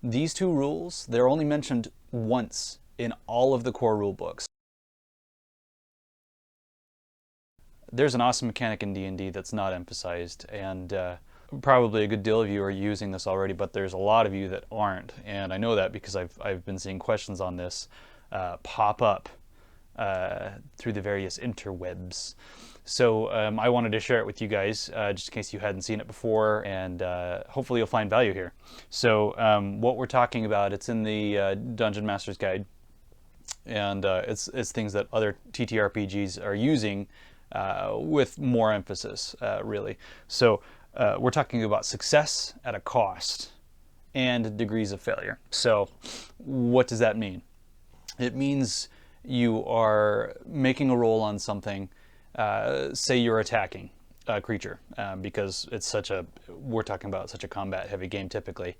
These two rules, they're only mentioned once in all of the core rule books. There's an awesome mechanic in D&D that's not emphasized, and probably a good deal of you are using this already, but there's a lot of you that aren't, and I know that because I've been seeing questions on this pop up through the various interwebs. So I wanted to share it with you guys, just in case you hadn't seen it before, and hopefully you'll find value here. So what we're talking about, it's in the Dungeon Master's Guide, and it's things that other TTRPGs are using with more emphasis, really. So we're talking about success at a cost and degrees of failure. So what does that mean? It means you are making a roll on something. Say you're attacking a creature, because it's we're talking about such a combat heavy game typically.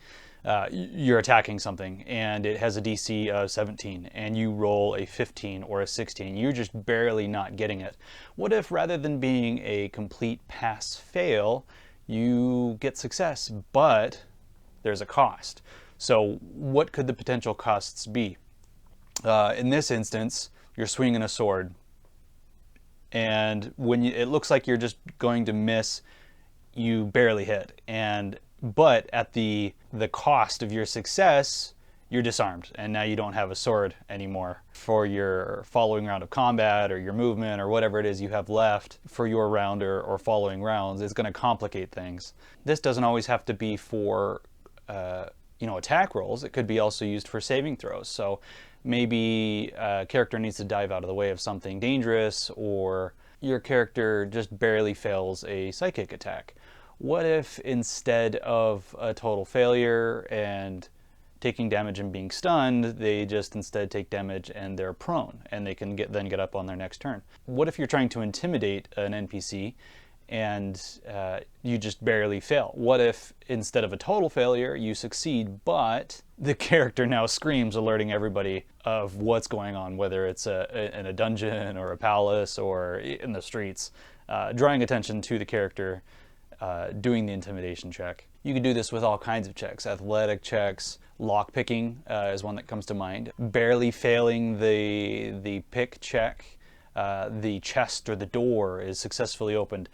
You're attacking something and it has a DC of 17 and you roll a 15 or a 16. You're just barely not getting it. What if rather than being a complete pass fail, you get success, but there's a cost? So what could the potential costs be? In this instance, you're swinging a sword, and when it looks like you're just going to miss, you barely hit, but at the cost of your success, you're disarmed, and now you don't have a sword anymore for your following round of combat or your movement or whatever it is you have left for your round or following rounds. It's going to complicate things. This doesn't always have to be for attack rolls. It could be also used for saving throws. So maybe a character needs to dive out of the way of something dangerous, or your character just barely fails a psychic attack. What if instead of a total failure and taking damage and being stunned, they just instead take damage and they're prone and they can then get up on their next turn? What if you're trying to intimidate an NPC and you just barely fail? What if instead of a total failure, you succeed, but the character now screams, alerting everybody of what's going on, whether it's in a dungeon or a palace or in the streets, drawing attention to the character doing the intimidation check. You can do this with all kinds of checks. Athletic checks, lockpicking is one that comes to mind. Barely failing the pick check, the chest or the door is successfully opened,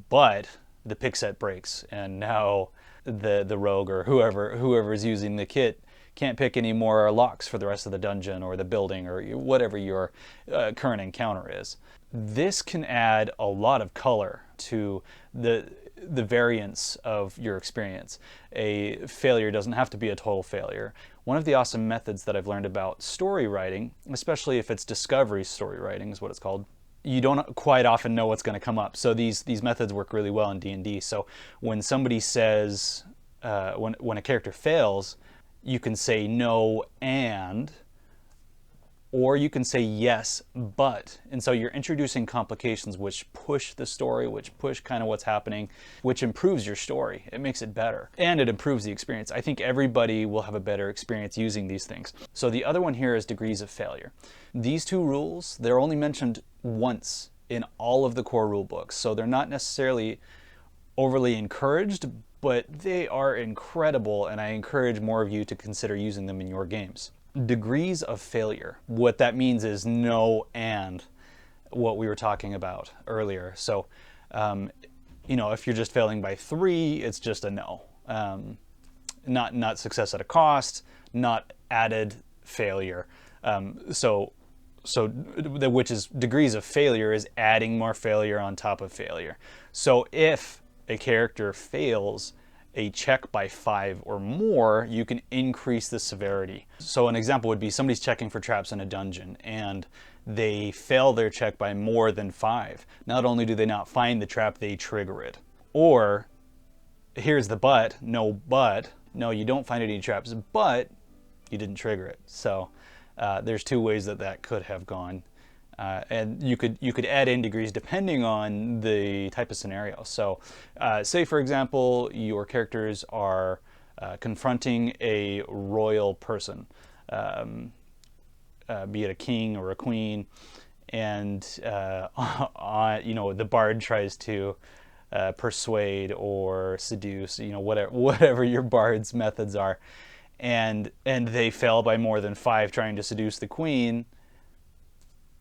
but the pick set breaks, and now the rogue or whoever is using the kit can't pick any more locks for the rest of the dungeon or the building or whatever your current encounter is. This can add a lot of color to the variance of your experience. A failure doesn't have to be a total failure. One of the awesome methods that I've learned about story writing, especially if it's discovery story writing is what it's called, you don't quite often know what's going to come up. So these methods work really well in D&D. So when somebody says, when a character fails, you can say no and, or you can say yes but. And so you're introducing complications which push the story, which push kind of what's happening, which improves your story. It makes it better, and it improves the experience. I think everybody will have a better experience using these things. So the other one here is degrees of failure. These two rules, they're only mentioned once in all of the core rule books. So they're not necessarily overly encouraged, but they are incredible, and I encourage more of you to consider using them in your games. Degrees of failure. What that means is no and what we were talking about earlier. So, if you're just failing by 3, it's just a no. Not success at a cost, not added failure. Which is degrees of failure is adding more failure on top of failure. So if a character fails a check by 5 or more, you can increase the severity. So an example would be somebody's checking for traps in a dungeon and they fail their check by more than 5. Not only do they not find the trap, they trigger it. Or, here's the but, no, you don't find any traps, but you didn't trigger it. So there's 2 ways that could have gone. And you could add in degrees depending on the type of scenario. So say, for example, your characters are confronting a royal person, be it a king or a queen, and the bard tries to persuade or seduce, whatever your bard's methods are, and they fail by more than 5 trying to seduce the queen,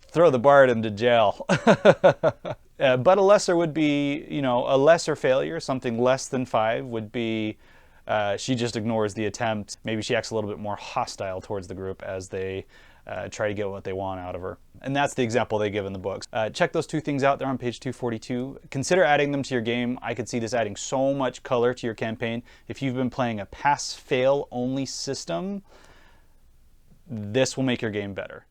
throw the bard into jail. But a lesser would be, you know, a lesser failure, something less than 5 would be she just ignores the attempt. Maybe she acts a little bit more hostile towards the group as they try to get what they want out of her. And that's the example they give in the books. Check those 2 things out. They're on page 242. Consider adding them to your game. I could see this adding so much color to your campaign. If you've been playing a pass-fail only system, this will make your game better.